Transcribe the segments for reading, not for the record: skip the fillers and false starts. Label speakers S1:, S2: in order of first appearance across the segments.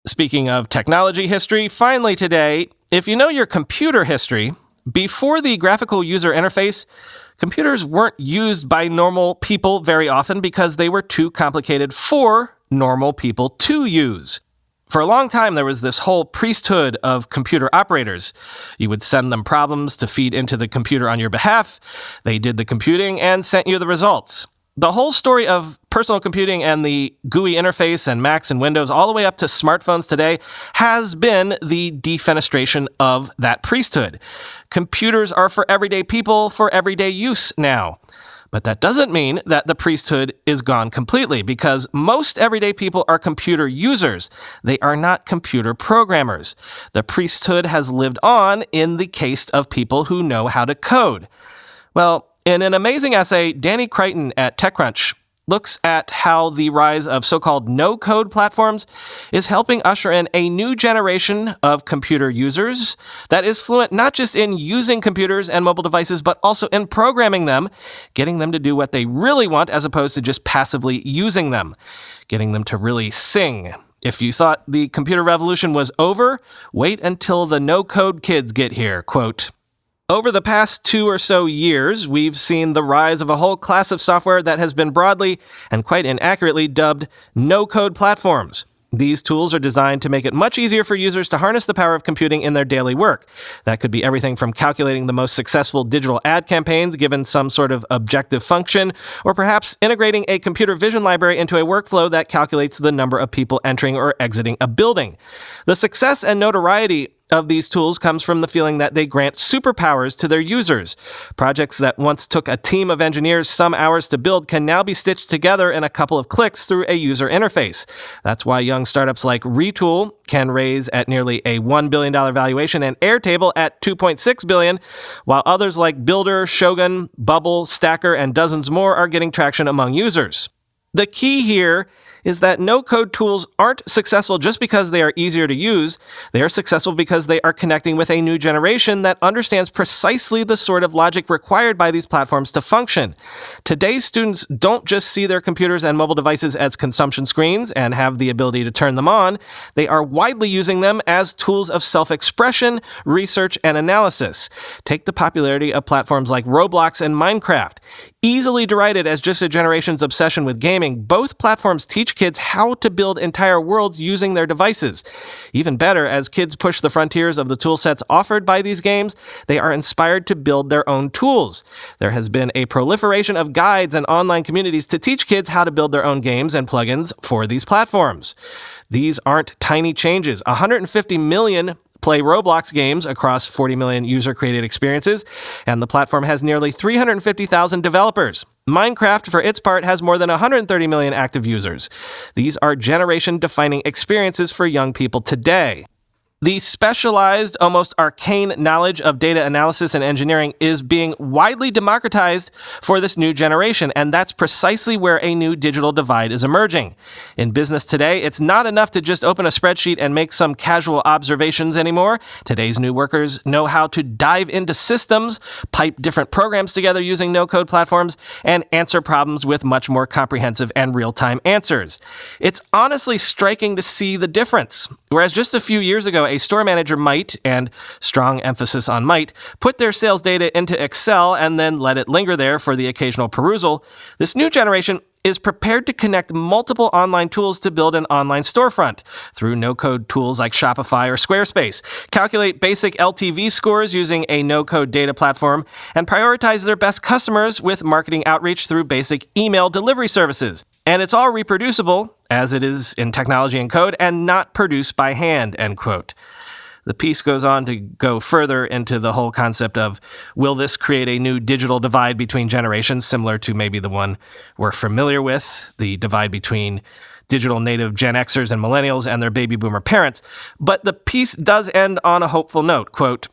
S1: Speaking of technology history, finally today, if you know your computer history, before the graphical user interface, computers weren't used by normal people very often because they were too complicated for normal people to use. For a long time, there was this whole priesthood of computer operators. You would send them problems to feed into the computer on your behalf. They did the computing and sent you the results. The whole story of personal computing and the GUI interface and Macs and Windows all the way up to smartphones today has been the defenestration of that priesthood. Computers are for everyday people, for everyday use now. But that doesn't mean that the priesthood is gone completely, because most everyday people are computer users. They are not computer programmers. The priesthood has lived on in the caste of people who know how to code. Well, in an amazing essay, Crichton at TechCrunch looks at how the rise of so-called no-code platforms is helping usher in a new generation of computer users that is fluent not just in using computers and mobile devices, but also in programming them, getting them to do what they really want as opposed to just passively using them, getting them to really sing. If you thought the computer revolution was over, wait until the no-code kids get here, quote. Over the past 2 or so years, we've seen the rise of a whole class of software that has been broadly and quite inaccurately dubbed no-code platforms. These tools are designed to make it much easier for users to harness the power of computing in their daily work. That could be everything from calculating the most successful digital ad campaigns given some sort of objective function, or perhaps integrating a computer vision library into a workflow that calculates the number of people entering or exiting a building. The success and notoriety of these tools comes from the feeling that they grant superpowers to their users. Projects that once took a team of engineers some hours to build can now be stitched together in a couple of clicks through a user interface. That's why young startups like Retool can raise at nearly a $1 billion valuation and Airtable at $2.6 billion, while others like Builder, Shogun, Bubble, Stacker, and dozens more are getting traction among users. The key here is that no-code tools aren't successful just because they are easier to use. They are successful because they are connecting with a new generation that understands precisely the sort of logic required by these platforms to function. Today's students don't just see their computers and mobile devices as consumption screens and have the ability to turn them on. They are widely using them as tools of self-expression, research, and analysis. Take the popularity of platforms like Roblox and Minecraft. Easily derided as just a generation's obsession with gaming, both platforms teach kids how to build entire worlds using their devices. Even better, as kids push the frontiers of the toolsets offered by these games, they are inspired to build their own tools. There has been a proliferation of guides and online communities to teach kids how to build their own games and plugins for these platforms. These aren't tiny changes. 150 million play Roblox games across 40 million user-created experiences, and the platform has nearly 350,000 developers. Minecraft, for its part, has more than 130 million active users. These are generation-defining experiences for young people today. The specialized, almost arcane knowledge of data analysis and engineering is being widely democratized for this new generation, and that's precisely where a new digital divide is emerging. In business today, it's not enough to just open a spreadsheet and make some casual observations anymore. Today's new workers know how to dive into systems, pipe different programs together using no-code platforms, and answer problems with much more comprehensive and real-time answers. It's honestly striking to see the difference. Whereas just a few years ago, a store manager might, and strong emphasis on might, put their sales data into Excel and then let it linger there for the occasional perusal, this new generation is prepared to connect multiple online tools to build an online storefront through no-code tools like Shopify or Squarespace, calculate basic LTV scores using a no-code data platform, and prioritize their best customers with marketing outreach through basic email delivery services. And it's all reproducible, as it is in technology and code, and not produced by hand, end quote. The piece goes on to go further into the whole concept of, will this create a new digital divide between generations, similar to maybe the one we're familiar with, the divide between digital native Gen Xers and millennials and their baby boomer parents. But the piece does end on a hopeful note, quote,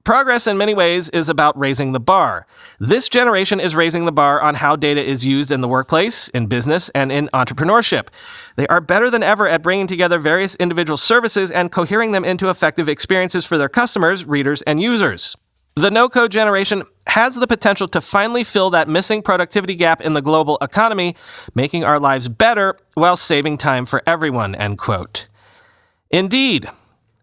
S1: progress in many ways is about raising the bar. This generation is raising the bar on how data is used in the workplace, in business, and in entrepreneurship. They are better than ever at bringing together various individual services and cohering them into effective experiences for their customers, readers, and users. The no-code generation has the potential to finally fill that missing productivity gap in the global economy, making our lives better while saving time for everyone, end quote. Indeed,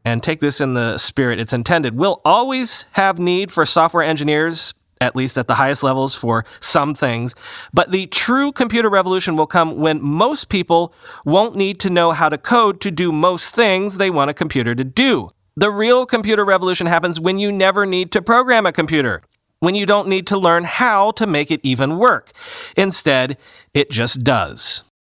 S1: and take this in the spirit it's intended, we'll always have need for software engineers, at least at the highest levels for some things, but the true computer revolution will come when most people won't need to know how to code to do most things they want a computer to do. The real computer revolution happens when you never need to program a computer, when you don't need to learn how to make it even work. Instead, it just does.